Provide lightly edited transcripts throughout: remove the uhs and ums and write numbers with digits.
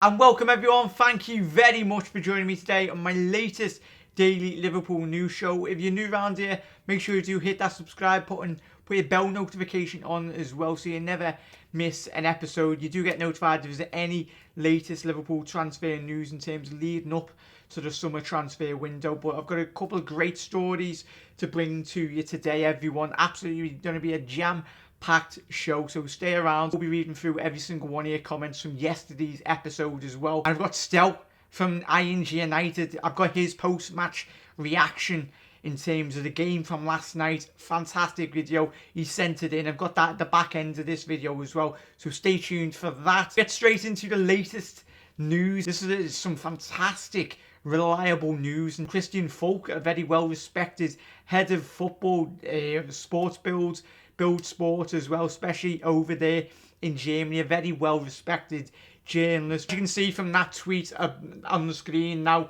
And welcome everyone, thank you very much for joining me today on my latest daily Liverpool news show. If you're new around here, make sure you do hit that subscribe button, put your bell notification on as well so you never miss an episode. You do get notified if there's any latest Liverpool transfer news in terms of leading up to the summer transfer window. But I've got a couple of great stories to bring to you today, everyone. Absolutely going to be a jam-packed show, so stay around. We'll be reading through every single one of your comments from yesterday's episode as well. And I've got Stel from YNWA United. I've got his post-match reaction in terms of the game from last night. Fantastic video. He sent it in. I've got that at the back end of this video as well, so stay tuned for that. Get straight into the latest news. This is some fantastic reliable news, and Christian Folk, a very well respected head of football sports build sport as well, especially over there in Germany, a very well respected journalist. You can see from that tweet on the screen now,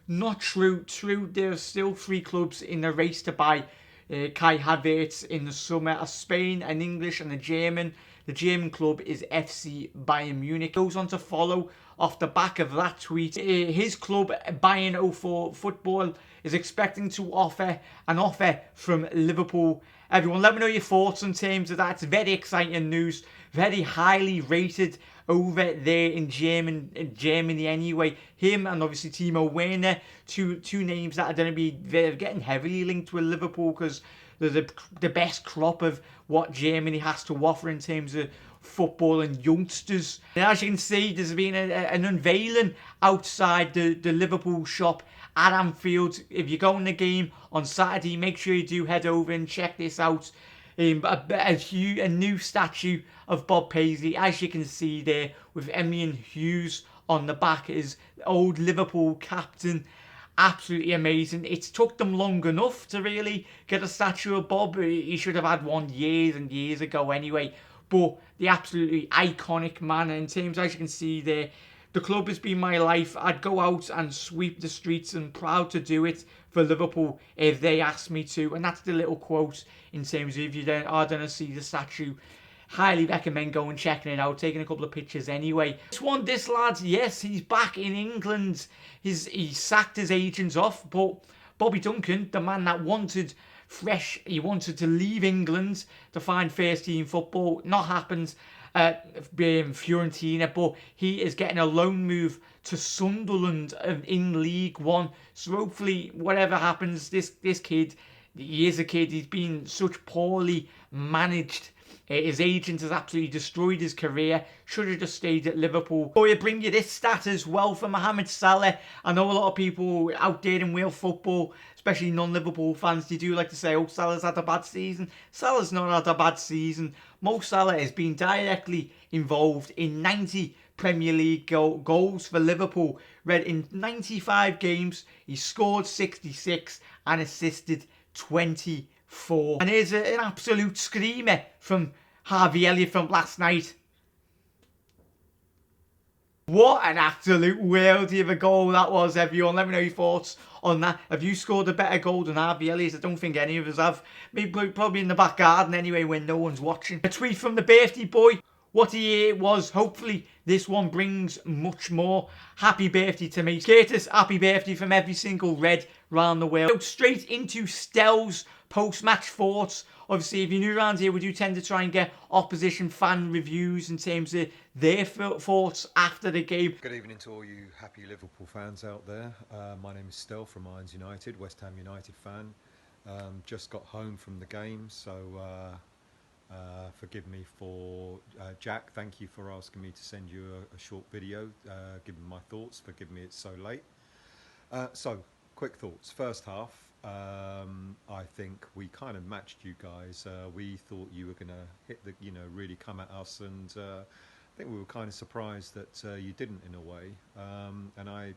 not true, there are still 3 clubs in the race to buy Kai Havertz in the summer: a Spain, an English and a German. The German club is FC Bayern Munich. Goes on to follow off the back of that tweet. His club, Bayern 04 Football, is expecting to offer an offer from Liverpool. Everyone, let me know your thoughts in terms of that. It's very exciting news. Very highly rated over there in Germany anyway. Him and obviously Timo Werner, two names that are going to be getting heavily linked with Liverpool because they're the best crop of what Germany has to offer in terms of football and youngsters. And as you can see, there's been an unveiling outside the Liverpool shop at Anfield. If you're going to the game on Saturday, make sure you do head over and check this out. A new statue of Bob Paisley, as you can see there, with Emlyn Hughes on the back, his old Liverpool captain. Absolutely amazing. It's took them long enough to really get a statue of Bob. He should have had one years and years ago anyway. But the absolutely iconic man, in terms, as you can see there, the club has been my life. I'd go out and sweep the streets, and proud to do it for Liverpool if they asked me to. And that's the little quote in terms of if you are going to see the statue. Highly recommend going and checking it out, taking a couple of pictures anyway. This lad, yes, he's back in England. He sacked his agents off, but Bobby Duncan, the man that wanted fresh, he wanted to leave England to find first team football. Not happened at Fiorentina, but he is getting a loan move to Sunderland in League One. So hopefully, whatever happens, this kid, he is a kid. He's been such poorly managed. His agent has absolutely destroyed his career. Should have just stayed at Liverpool. Oh, I bring you this stat as well from Mohamed Salah. I know a lot of people out there in world football, especially non-Liverpool fans, they do like to say, oh, Salah's had a bad season. Salah's not had a bad season. Mo Salah has been directly involved in 90 Premier League goals for Liverpool. Read in 95 games, he scored 66 and assisted 24. And here's an absolute screamer from Harvey Elliott from last night. What an absolute worldie of a goal that was, everyone. Let me know your thoughts on that. Have you scored a better goal than Harvey Elliott? I don't think any of us have. Maybe probably in the back garden anyway when no one's watching. A tweet from the birthday boy. What he ate was, hopefully this one brings much more. Happy birthday to me. Curtis, happy birthday from every single red round the world. Go straight into Stel's post-match thoughts. Obviously, if you're new around here, we do tend to try and get opposition fan reviews in terms of their thoughts after the game. Good evening to all you happy Liverpool fans out there. My name is Stel from Irons United, West Ham United fan. Just got home from the game, so forgive me for Jack. Thank you for asking me to send you a short video, giving my thoughts. Forgive me, it's so late. So, quick thoughts. First half. I think we kind of matched you guys. We thought you were going to hit the, really come at us, and I think we were kind of surprised that you didn't in a way. And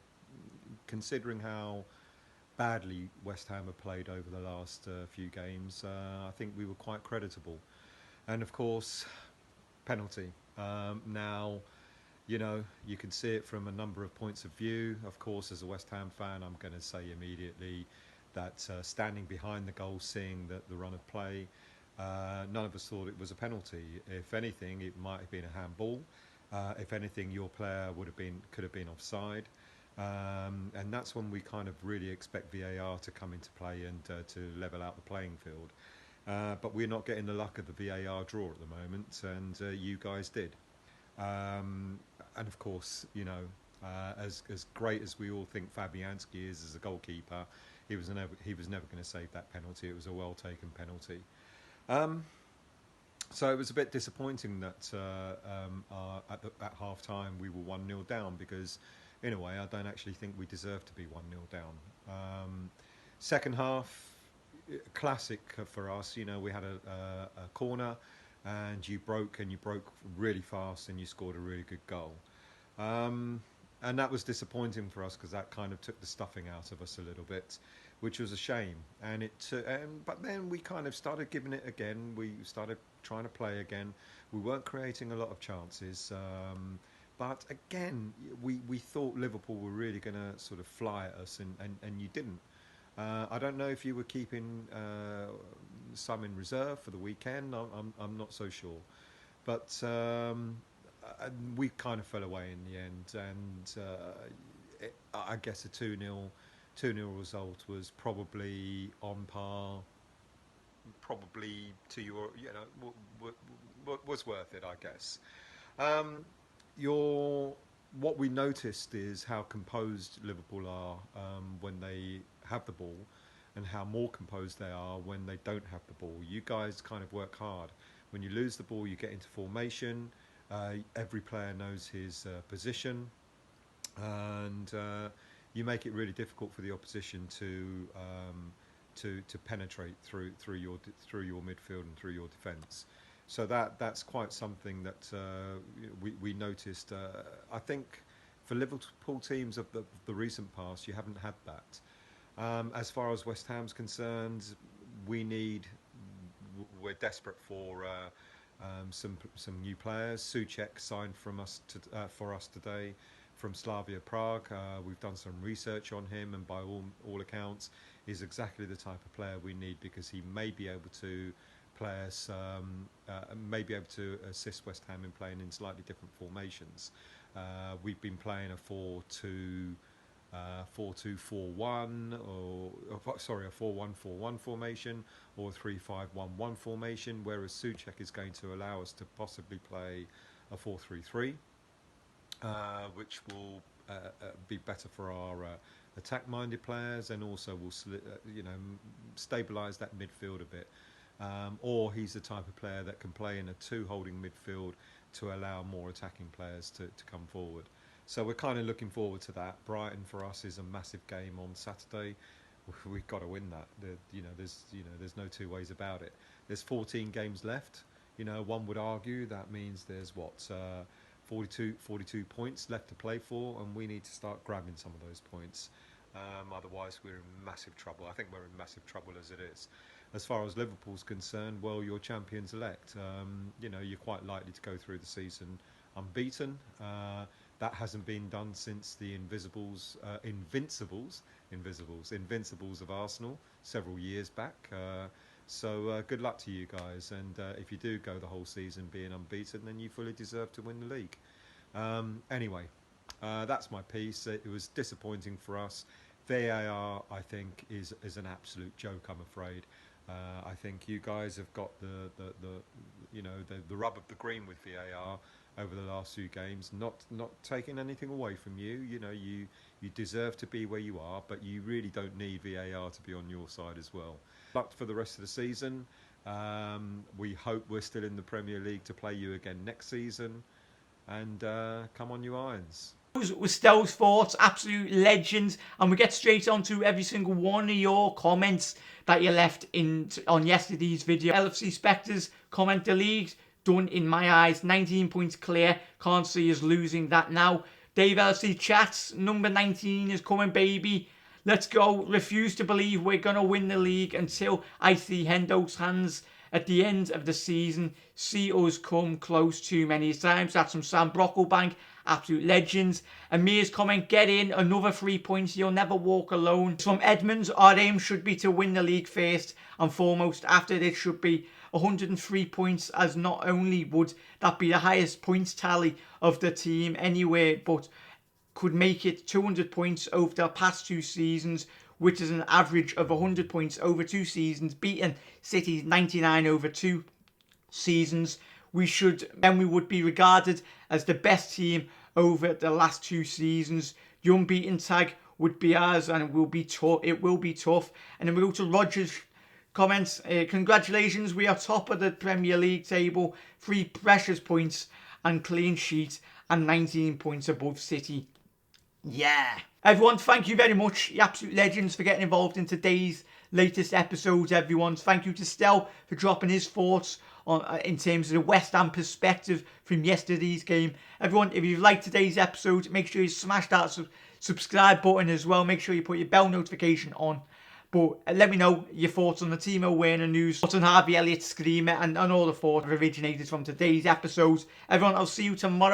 considering how badly West Ham have played over the last few games, I think we were quite creditable. And of course, penalty. Now, you can see it from a number of points of view. Of course, as a West Ham fan, I'm going to say immediately that standing behind the goal, seeing the run of play, none of us thought it was a penalty. If anything, it might have been a handball. If anything, your player could have been offside. And that's when we kind of really expect VAR to come into play and to level out the playing field. But we're not getting the luck of the VAR draw at the moment, and you guys did. And of course, you know, as great as we all think Fabianski is as a goalkeeper, he was never going to save that penalty. It was a well taken penalty. So it was a bit disappointing that at half time we were 1-0 down, because in a way I don't actually think we deserved to be 1-0 down. Second half, classic for us. You know, we had a corner, and you broke really fast, and you scored a really good goal. And that was disappointing for us, because that kind of took the stuffing out of us a little bit, which was a shame. And but then we kind of started giving it again. We started trying to play again. We weren't creating a lot of chances. But again, we thought Liverpool were really going to sort of fly at us, and you didn't. I don't know if you were keeping some in reserve for the weekend. I'm not so sure. But we kind of fell away in the end, and I guess a 2-0 result was probably on par, probably to your, you know, was worth it, I guess. What we noticed is how composed Liverpool are when they have the ball, and how more composed they are when they don't have the ball. You guys kind of work hard. When you lose the ball, you get into formation. Every player knows his position, and you make it really difficult for the opposition to penetrate through your midfield and through your defence. So that's quite something that we noticed. I think for Liverpool teams of the recent past, you haven't had that. As far as West Ham's concerned, we're desperate for some new players. Souček signed for us today from Slavia Prague. We've done some research on him, and by all accounts, is exactly the type of player we need, because he may be able to play us, may be able to assist West Ham in playing in slightly different formations. We've been playing a 4-2-4-1, or sorry, a 4-1-4-1 formation, or a 3-5-1-1 formation, whereas Souček is going to allow us to possibly play a 4-3-3, which will be better for our attack-minded players, and also will stabilise that midfield a bit. Or he's the type of player that can play in a two-holding midfield to allow more attacking players to come forward. So we're kind of looking forward to that. Brighton for us is a massive game on Saturday. We've got to win that. There's no two ways about it. There's 14 games left. One would argue that means there's 42 points left to play for, and we need to start grabbing some of those points. Otherwise, we're in massive trouble. I think we're in massive trouble as it is. As far as Liverpool's concerned, well, you're champions-elect. You're quite likely to go through the season unbeaten. That hasn't been done since the Invincibles of Arsenal several years back. So good luck to you guys. And if you do go the whole season being unbeaten, then you fully deserve to win the league. Anyway, that's my piece. It was disappointing for us. VAR, I think, is an absolute joke, I'm afraid. I think you guys have got the rub of the green with VAR over the last few games. Not taking anything away from you. You deserve to be where you are, but you really don't need VAR to be on your side as well. Luck for the rest of the season. We hope we're still in the Premier League to play you again next season. And come on, you Irons. Was Stell's thoughts, absolute legends, and we get straight on to every single one of your comments that you left on yesterday's video. LFC Spectres comment delete, done in my eyes, 19 points clear, can't see us losing that now. Dave LFC chats, number 19 is coming, baby, let's go. Refuse to believe we're gonna win the league until I see Hendo's hands at the end of the season. See us come close too many times. That's from Sam Brocklebank, absolute legends. Amir's comment, get in, another 3 points, you'll never walk alone. From Edmonds, our aim should be to win the league first and foremost. After this should be 103 points, as not only would that be the highest points tally of the team anywhere, but could make it 200 points over the past 2 seasons, which is an average of 100 points over 2 seasons, beating City's 99 over 2 seasons. We would be regarded as the best team over the last 2 seasons. The unbeaten tag would be ours, and it will be tough. And then we go to Roger's comments. Congratulations, we are top of the Premier League table, 3 precious points and clean sheet, and 19 points above City. Yeah. Everyone, thank you very much, you absolute legends, for getting involved in today's latest episodes, everyone. Thank you to Stel for dropping his thoughts on in terms of the West Ham perspective from yesterday's game. Everyone, if you've liked today's episode, make sure you smash that subscribe button as well. Make sure you put your bell notification on. But let me know your thoughts on the Timo Werner news, thoughts on Harvey Elliott's screamer, and all the thoughts originated from today's episode. Everyone, I'll see you tomorrow.